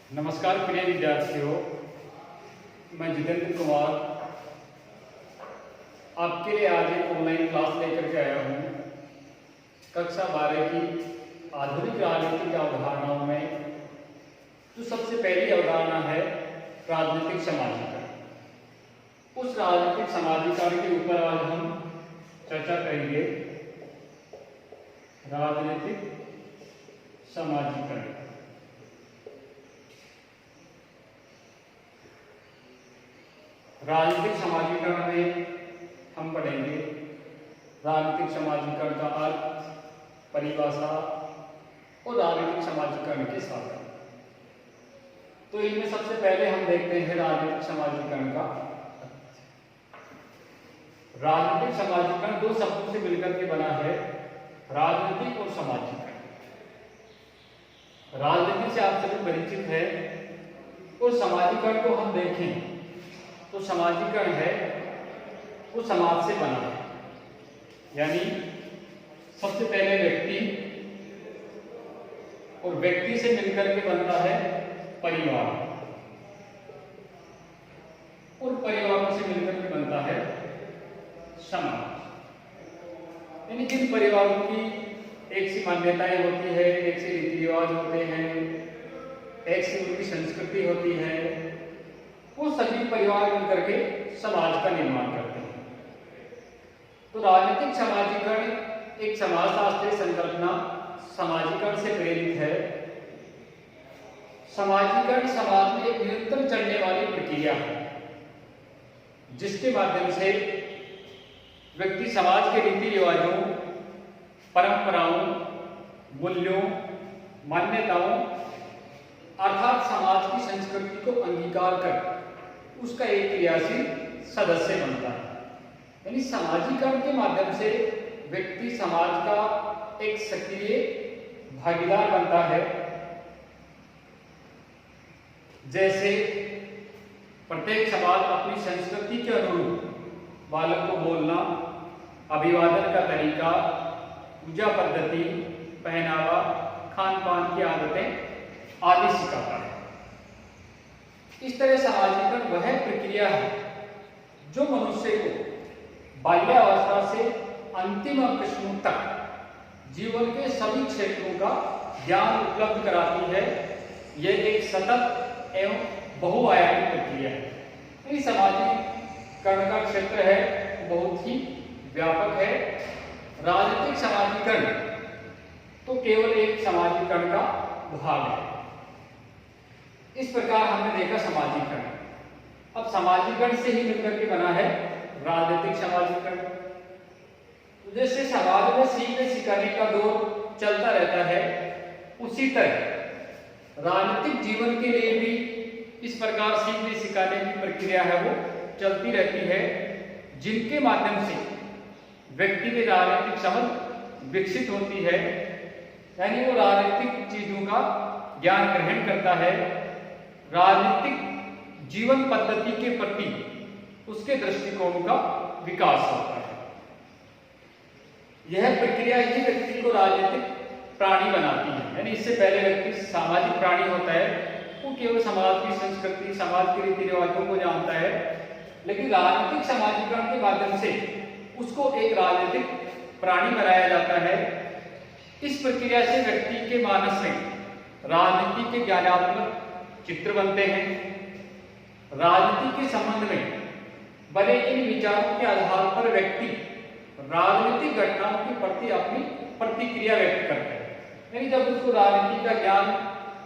नमस्कार प्रिय विद्यार्थियों, मैं जितेंद्र कुमार आपके लिए आज एक ऑनलाइन क्लास लेकर के आया हूँ। कक्षा 12 की आधुनिक राजनीतिक अवधारणाओं में जो सबसे पहली अवधारणा है राजनीतिक समाजीकरण, उस राजनीतिक समाजीकरण के ऊपर आज हम चर्चा करेंगे। राजनीतिक समाजीकरण राजनीतिक समाजीकरण में हम पढ़ेंगे राजनीतिक समाजीकरण का अर्थ, परिभाषा और राजनीतिक समाजीकरण के साधन। तो इनमें सबसे पहले हम देखते हैं राजनीतिक समाजीकरण का अर्थ। राजनीतिक समाजीकरण दो शब्दों से मिलकर के बना है, राजनीतिक और समाजीकरण। राजनीति से आप सभी परिचित है और समाजीकरण को हम देखें तो समाजीकरण है वो समाज से बना है, यानी सबसे पहले व्यक्ति और व्यक्ति से मिलकर के बनता है परिवार और परिवारों से मिलकर के बनता है समाज। यानी जिन परिवारों की एक सी मान्यताएं होती है, एक से रीति रिवाज होते हैं, एक से उनकी संस्कृति होती है, वो सभी परिवार मिलकर के समाज का निर्माण करते हैं। तो राजनीतिक समाजीकरण एक समाजशास्त्रीय संकल्पना समाजीकरण से प्रेरित है। समाजीकरण समाज में एक निरंतर चलने वाली प्रक्रिया है, जिसके माध्यम से व्यक्ति समाज के रीति रिवाजों, परंपराओं, मूल्यों, मान्यताओं अर्थात समाज की संस्कृति को अंगीकार कर उसका एक क्रियाशील सदस्य बनता है। यानी समाजीकरण के माध्यम से व्यक्ति समाज का एक सक्रिय भागीदार बनता है। जैसे प्रत्येक समाज अपनी संस्कृति के अनुरूप बालक को बोलना, अभिवादन का तरीका, पूजा पद्धति, पहनावा, खान पान की आदतें आदि सिखाता है। इस तरह समाजीकरण वह प्रक्रिया है जो मनुष्य को बाल्यावस्था से अंतिम अंकुशों तक जीवन के सभी क्षेत्रों का ज्ञान उपलब्ध कराती है। यह एक सतत एवं बहुआयामी प्रक्रिया है। समाजीकरण का क्षेत्र है बहुत ही व्यापक है। राजनीतिक समाजीकरण तो केवल एक समाजीकरण का भाग है। इस प्रकार हमने देखा समाजीकरण। अब समाजीकरण से ही मिलकर के बना है राजनीतिक समाजीकरण। जैसे समाज में सीखने सिखाने का दौर चलता रहता है, उसी तरह राजनीतिक जीवन के लिए भी इस प्रकार सीखने सिखाने की प्रक्रिया है वो चलती रहती है, जिनके माध्यम से व्यक्ति में राजनीतिक समझ विकसित होती है। यानी वो राजनीतिक चीजों का ज्ञान ग्रहण करता है, राजनीतिक जीवन पद्धति के प्रति उसके दृष्टिकोण का विकास होता है। यह प्रक्रिया ही व्यक्ति को राजनीतिक प्राणी बनाती है। यानी इससे पहले व्यक्ति सामाजिक प्राणी होता है, वो केवल समाज की संस्कृति, समाज के रीति रिवाजों को जानता है, लेकिन राजनीतिक समाजीकरण के माध्यम से उसको एक राजनीतिक प्राणी बनाया जाता है। इस प्रक्रिया से व्यक्ति के मानस में राजनीति के ज्ञानात्मक चित्र बनते हैं। राजनीति के संबंध में बने इन विचारों के आधार पर व्यक्ति राजनीतिक घटनाओं के प्रति अपनी प्रतिक्रिया व्यक्त करता है। यानी जब उसको राजनीति का ज्ञान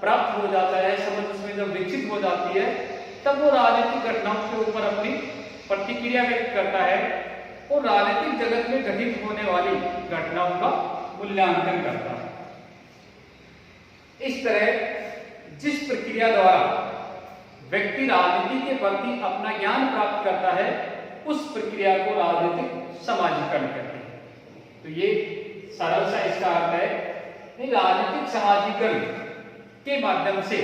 प्राप्त हो जाता है, समझ उसमें जब विकसित हो जाती है, तब वो राजनीतिक घटनाओं के ऊपर अपनी प्रतिक्रिया व्यक्त करता है और राजनीतिक जगत में घटित होने वाली घटनाओं का मूल्यांकन करता है। इस तरह जिस प्रक्रिया द्वारा व्यक्ति राजनीति के प्रति अपना ज्ञान प्राप्त करता है, उस प्रक्रिया को राजनीतिक समाजीकरण कहते हैं। तो ये सरल सा इसका अर्थ है। राजनीतिक समाजीकरण के माध्यम से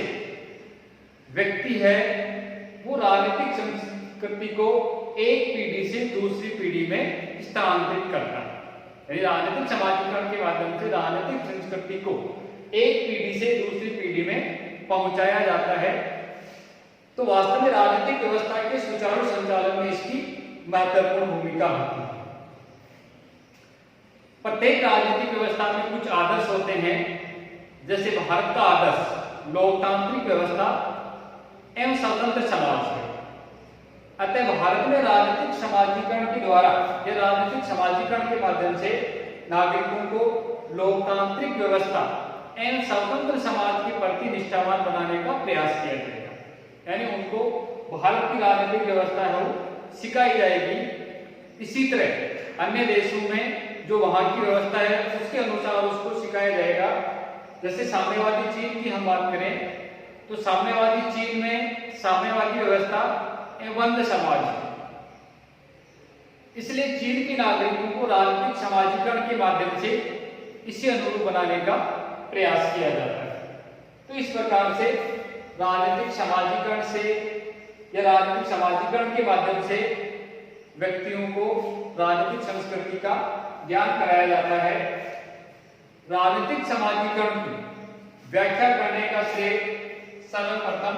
व्यक्ति है वो राजनीतिक संस्कृति को एक पीढ़ी से दूसरी पीढ़ी में स्थानांतरित करता है। राजनीतिक समाजीकरण के माध्यम से राजनीतिक संस्कृति को एक पीढ़ी से दूसरी पीढ़ी में पहुंचाया जाता है, तो वास्तव में राजनीतिक व्यवस्था के सुचारू संचालन में इसकी महत्वपूर्ण भूमिका होती है। प्रत्येक राजनीतिक व्यवस्था में कुछ आदर्श होते हैं, जैसे भारत का आदर्श लोकतांत्रिक व्यवस्था एवं स्वतंत्र समाज है। अतः भारत में राजनीतिक समाजीकरण के द्वारा या राजनीतिक समाजीकरण के माध्यम से नागरिकों को लोकतांत्रिक व्यवस्था एवं स्वतंत्र समाज के प्रति निष्ठावान बनाने का प्रयास किया जाएगा। यानी उनको भारत की राजनीतिक व्यवस्था है वो सिखाई जाएगी। इसी तरह अन्य देशों में जो वहां की व्यवस्था है उसके अनुसार उसको सिखाया जाएगा। जैसे साम्यवादी चीन की हम बात करें तो साम्यवादी चीन में साम्यवादी व्यवस्था बंद समाज है, इसलिए चीन के नागरिकों को राजनीतिक समाजीकरण के माध्यम से इसे अनुरूप बनाने का प्रयास किया जाता है। तो इस प्रकार से राजनीतिक समाजीकरण से या राजनीतिक समाजीकरण के माध्यम से व्यक्तियों को राजनीतिक संस्कृति का ज्ञान कराया जाता है। राजनीतिक समाजीकरण की व्याख्या करने का श्रेय सर्वप्रथम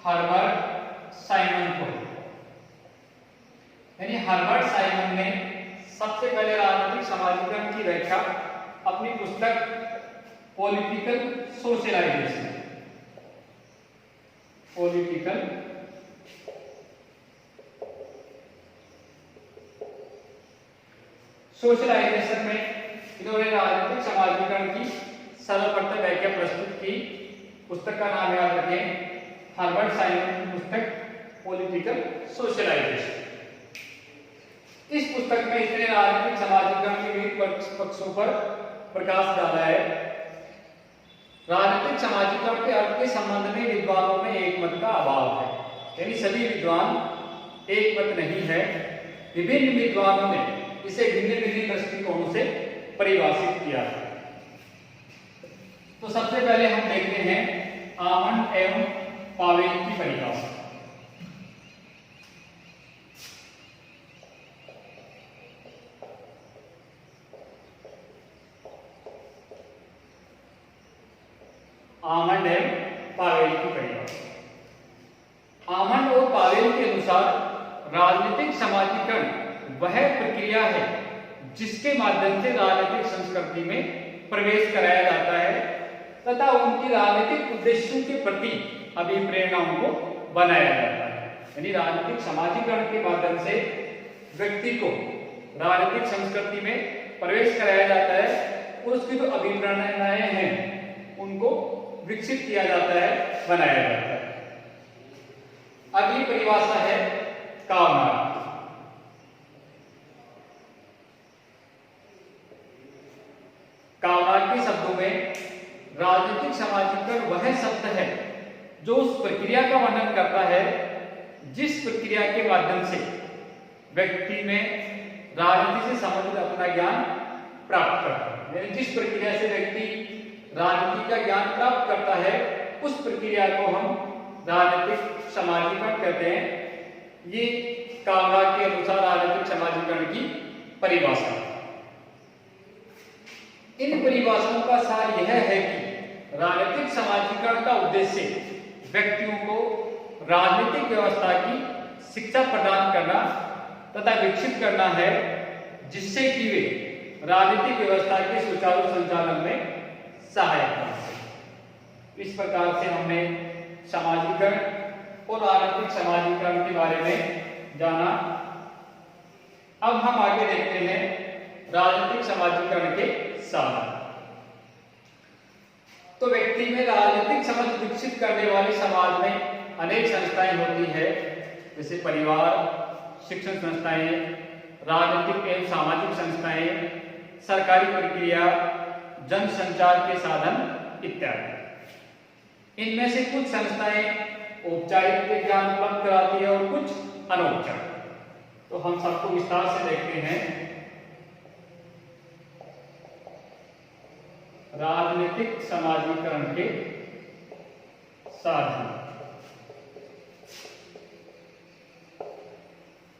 हर्बर्ट साइमन को, यानी हर्बर्ट साइमन ने सबसे पहले राजनीतिक समाजीकरण की व्याख्या अपनी पुस्तक पॉलिटिकल सोशलाइजेशन में इन्होंने राजनीतिक समाजीकरण की सर्वप्रथम व्याख्या प्रस्तुत की। पुस्तक का नाम याद रखें, हर्बर्ट साइमन की पुस्तक पॉलिटिकल सोशलाइजेशन। इस पुस्तक में इसने राजनीतिक समाजीकरण के विभिन्न पक्षों पर प्रकाश डाला है। राजनीतिक समाजीकरण के अर्थ के संबंध में विद्वानों में एक मत का अभाव है, यानी सभी विद्वान एक मत नहीं है। विभिन्न विद्वानों ने इसे भिन्न भिन्न दृष्टिकोणों से परिभाषित किया है। तो सबसे पहले हम देखते हैं आमंड एवं पावेल की परिभाषा। आमंड एवं पावेल की परिभाषा। आमंड और पावेल के अनुसार राजनीतिक समाजीकरण वह प्रक्रिया है जिसके माध्यम से राजनीतिक संस्कृति में प्रवेश कराया जाता है तथा उनकी राजनीतिक उद्देश्यों के प्रति अभिप्रेरणाओं को बनाया जाता है। यानी राजनीतिक समाजीकरण के माध्यम से व्यक्ति को राजनीतिक संस्कृति में प्रवेश कराया जाता है और उसकी जो अभिप्रेरणाएं हैं उनको विकसित किया जाता है, बनाया जाता है। अगली परिभाषा है कामना। कामना के शब्दों में राजनीतिक समाजीकरण वह शब्द है जो उस प्रक्रिया का वर्णन करता है जिस प्रक्रिया के माध्यम से व्यक्ति में राजनीति से संबंधित अपना ज्ञान प्राप्त करता है। यानी जिस प्रक्रिया से व्यक्ति राजनीति का ज्ञान प्राप्त करता है उस प्रक्रिया को हम राजनीतिक समाजीकरण कहते हैं। ये कामरा के अनुसार राजनीतिक समाजीकरण की परिभाषा। इन परिभाषाओं का सार यह है कि राजनीतिक समाजीकरण का उद्देश्य व्यक्तियों को राजनीतिक व्यवस्था की शिक्षा प्रदान करना तथा विकसित करना है जिससे कि वे राजनीतिक व्यवस्था के सुचारू संचालन में सहायक बने। इस प्रकार से हमने समाजीकरण और राजनीतिक समाजीकरण के बारे में जाना। अब हम आगे देखते हैं राजनीतिक समाजीकरण के साधन। तो व्यक्ति में राजनीतिक समझ विकसित करने वाले समाज में अनेक संस्थाएं होती है, जैसे परिवार, शिक्षण संस्थाएं, राजनीतिक एवं सामाजिक संस्थाएं, सरकारी प्रक्रिया, जनसंचार के साधन इत्यादि। इनमें से कुछ संस्थाएं औपचारिक ज्ञान उपलब्ध कराती है और कुछ अनौपचारिक। तो हम सबको विस्तार से देखते हैं। राजनीतिक समाजीकरण के साधन।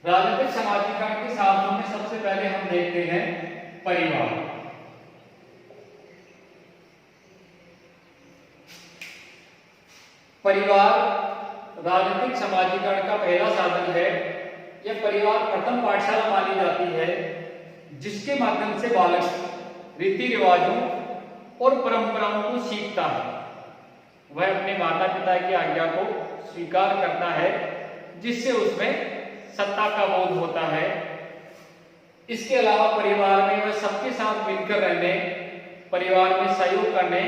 राजनीतिक समाजीकरण के साधनों में सबसे पहले हम देखते हैं परिवार। परिवार राजनीतिक समाजीकरण का पहला साधन है। यह परिवार प्रथम पाठशाला मानी जाती है जिसके माध्यम से बालक रीति रिवाजों और परंपराओं को सीखता है। वह अपने माता पिता की आज्ञा को स्वीकार करता है जिससे उसमें सत्ता का बोध होता है। इसके अलावा परिवार में वह सबके साथ मिलकर रहने, परिवार में सहयोग करने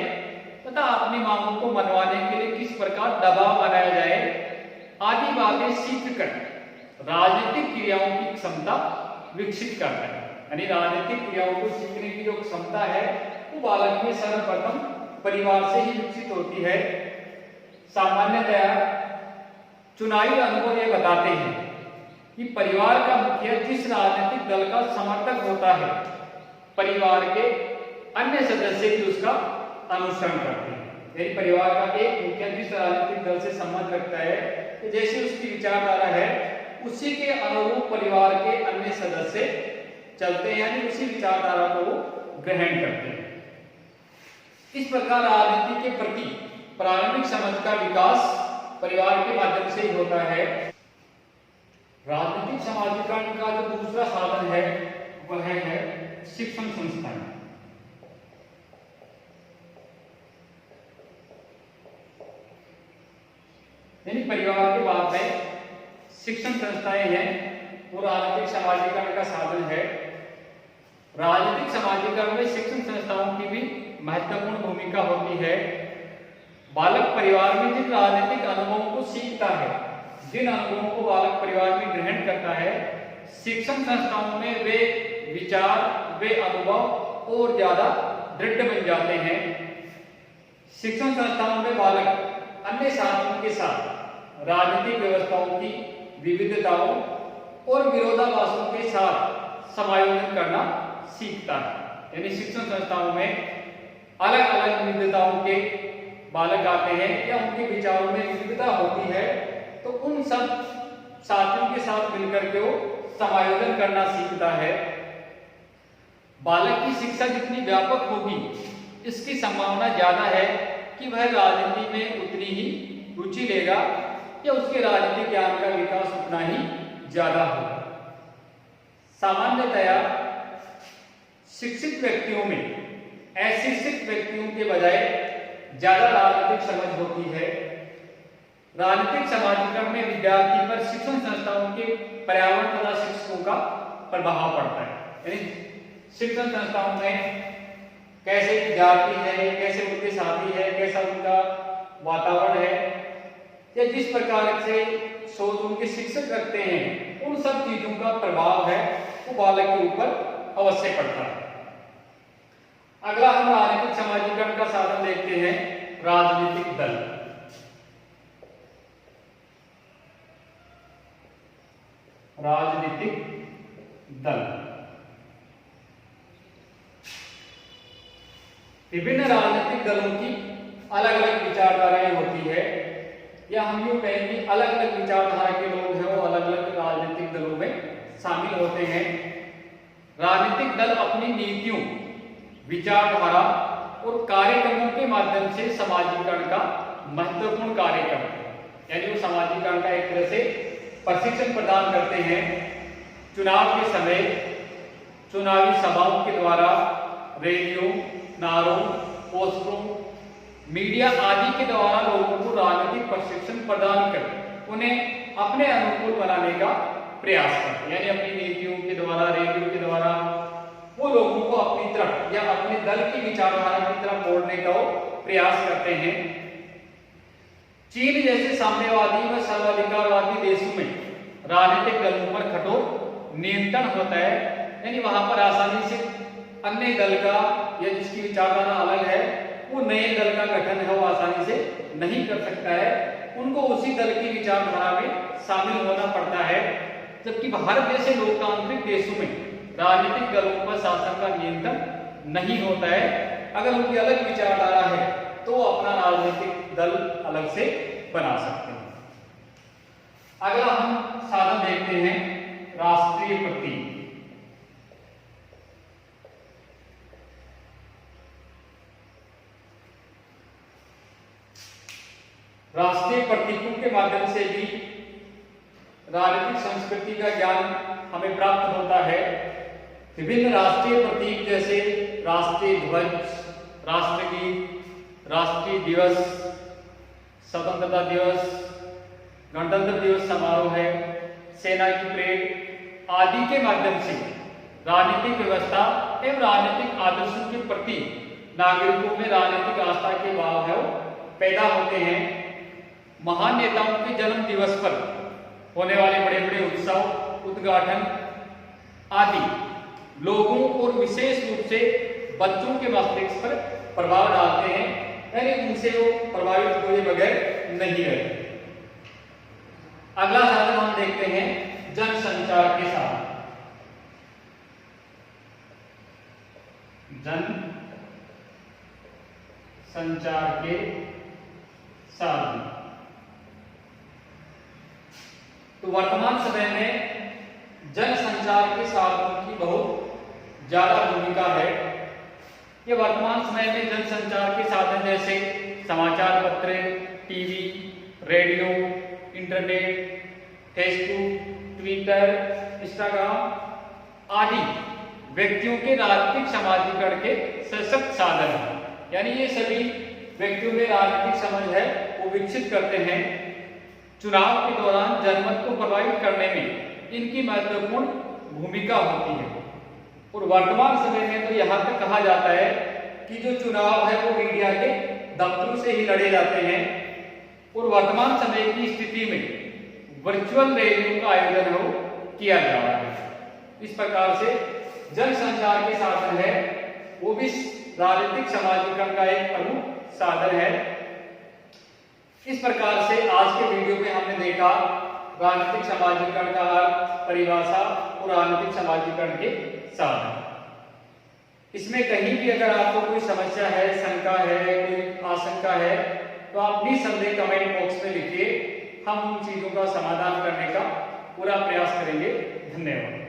तथा अपनी मांगों को मनवाने के लिए किस प्रकार दबाव बनाया जाए आदि बातें सीखकर राजनीतिक क्रियाओं की क्षमता विकसित करता है। यानी राजनीतिक क्रियाओं को सीखने की जो क्षमता है वो बालक में सर्वप्रथम परिवार से ही विकसित होती है। सामान्यतया चुनावी अनुभव ये बताते हैं कि परिवार का मुखिया जिस राजनीतिक दल का समर्थक होता है, परिवार के अन्य सदस्य भी उसका अनुसरण करते हैं। यानी परिवार का एक मुखिया जिस राजनीतिक दल से संबंध रखता है तो जैसी उसकी विचारधारा है उसी के अनुरूप परिवार के अन्य सदस्य चलते हैं, यानी उसी विचारधारा को वो ग्रहण करते हैं। इस प्रकार राजनीति के प्रति प्रारंभिक समझ का विकास परिवार के माध्यम से ही होता है। राजनीतिक समाजीकरण का जो दूसरा साधन है वह है शिक्षण संस्थाएं। यानी परिवार के बाद में शिक्षण संस्थाएं हैं, वो राजनीतिक समाजीकरण का साधन है। राजनीतिक समाजीकरण में शिक्षण संस्थाओं की भी महत्वपूर्ण भूमिका होती है। बालक परिवार में जिन राजनीतिक अनुभवों को सीखता है, जिन अनुभवों को बालक परिवार में ग्रहण करता है, शिक्षण संस्थाओं में वे विचार, वे अनुभव और ज्यादा दृढ़ बन जाते हैं। शिक्षण संस्थाओं में बालक अन्य साथियों के साथ राजनीतिक व्यवस्थाओं की विविधताओं और विरोधाभासों के साथ समायोजन करना सीखता है। यानी शिक्षण संस्थाओं में अलग अलग विविधताओं के बालक आते हैं या उनके विचारों में विविधता होती है, तो उन सब साथियों के साथ मिलकर के वो समायोजन करना सीखता है। बालक की शिक्षा जितनी व्यापक होगी, इसकी संभावना ज्यादा है कि वह राजनीति में उतनी ही रुचि लेगा या उसके राजनीतिक ज्ञान का विकास उतना ही ज्यादा होगा। सामान्यतया शिक्षित व्यक्तियों में अशिक्षित व्यक्तियों के बजाय ज्यादा राजनीतिक समझ होती है। राजनीतिक समाजीकरण में विद्यार्थी पर शिक्षण संस्थाओं के पर्यावरण तथा शिक्षकों का प्रभाव पड़ता है। यानी शिक्षण संस्थाओं में कैसे विद्यार्थी है, कैसे उनके साथी है, कैसा उनका वातावरण है, या जिस प्रकार से सोच उनके शिक्षक रखते हैं, उन सब चीजों का प्रभाव है वो बालक के ऊपर अवश्य पड़ता है। अगला हम राजनीतिक समाजीकरण का साधन देखते हैं, राजनीतिक दल। राजनीतिक दल विभिन्न राजनीतिक दलों की अलग अलग विचारधाराएं होती है, या हम यूं कहें कि अलग अलग विचारधारा के लोग हैं वो अलग अलग राजनीतिक दलों में शामिल होते हैं। राजनीतिक दल अपनी नीतियों, विचारधारा और कार्यक्रमों के माध्यम से समाजीकरण का महत्वपूर्ण कार्य करते हैं। यानी वो समाजीकरण का एक तरह से प्रशिक्षण प्रदान करते हैं। चुनाव के समय चुनावी सभाओं के द्वारा रैलियों, नारों, पोस्टरों, मीडिया आदि के द्वारा लोगों को राजनीतिक प्रशिक्षण प्रदान कर उन्हें अपने अनुकूल बनाने का प्रयास करते हैं। यानी अपनी नीतियों के द्वारा, रैलियों के द्वारा वो लोगों को अपनी तरफ या अपने दल की विचारधारा की तरफ मोड़ने का प्रयास करते हैं। चीन जैसे साम्यवादी व सर्वाधिकारवादी देशों में राजनीतिक दलों पर कठोर नियंत्रण होता है। यानी वहां पर आसानी से अन्य दल का या जिसकी विचारधारा अलग है वो नए दल का गठन है वो आसानी से नहीं कर सकता है, उनको उसी दल की विचारधारा में शामिल होना पड़ता है। जबकि भारत जैसे लोकतांत्रिक देशों में राजनीतिक दलों पर शासन का नियंत्रण नहीं होता है। अगर उनकी अलग विचारधारा है तो वो अपना राजनीतिक दल अलग से बना सकते हैं। अगला हम साधन देखते हैं, राष्ट्रीय प्रतीक। राष्ट्रीय प्रतीकों के माध्यम से भी राजनीतिक संस्कृति का ज्ञान हमें प्राप्त होता है। विभिन्न राष्ट्रीय प्रतीक जैसे राष्ट्रीय ध्वज, राष्ट्रगीत, राष्ट्रीय दिवस, स्वतंत्रता दिवस, गणतंत्र दिवस समारोह है, सेना की परेड आदि के माध्यम से राजनीतिक व्यवस्था एवं राजनीतिक आदर्शों के प्रति नागरिकों में राजनीतिक आस्था के भाव पैदा होते हैं। महान नेताओं के जन्म दिवस पर होने वाले बड़े बड़े उत्सव, उद्घाटन आदि लोगों और विशेष रूप से बच्चों के मस्तिष्क पर प्रभाव डालते हैं, यानी उनसे वो प्रभावित हुए बगैर नहीं रहते। अगला साधन हम देखते हैं जनसंचार के साधन। जन संचार के साधन। तो वर्तमान समय में जनसंचार के साधनों की बहुत ज्यादा भूमिका है। ये वर्तमान समय में जनसंचार के साधन जैसे समाचार पत्र, TV, radio, internet, Facebook, Twitter, Instagram आदि व्यक्तियों के राजनीतिक समाजीकरण के सशक्त साधन हैं। यानी ये सभी व्यक्तियों में राजनीतिक समझ है वो विकसित करते हैं। चुनाव के दौरान जनमत को प्रभावित करने में इनकी महत्वपूर्ण भूमिका होती है। और वर्तमान समय में तो यहाँ तक कहा जाता है कि जो चुनाव है वो मीडिया के दफ्तरों से ही लड़े जाते हैं। और वर्तमान समय की स्थिति में वर्चुअल रैलियों का आयोजन हो किया जा रहा है। इस प्रकार से जनसंचार के साधन है वो भी राजनीतिक समाजीकरण का एक प्रमुख साधन है। इस प्रकार से आज के वीडियो में हमने देखा राजनीतिक समाजीकरण का अर्थ, परिभाषा और राजनीतिक समाजीकरण के साधन। इसमें कहीं भी अगर आपको कोई समस्या है, शंका है, कोई आशंका है तो आप निसंदेह कमेंट बॉक्स में लिखिए। हम उन चीजों का समाधान करने का पूरा प्रयास करेंगे। धन्यवाद।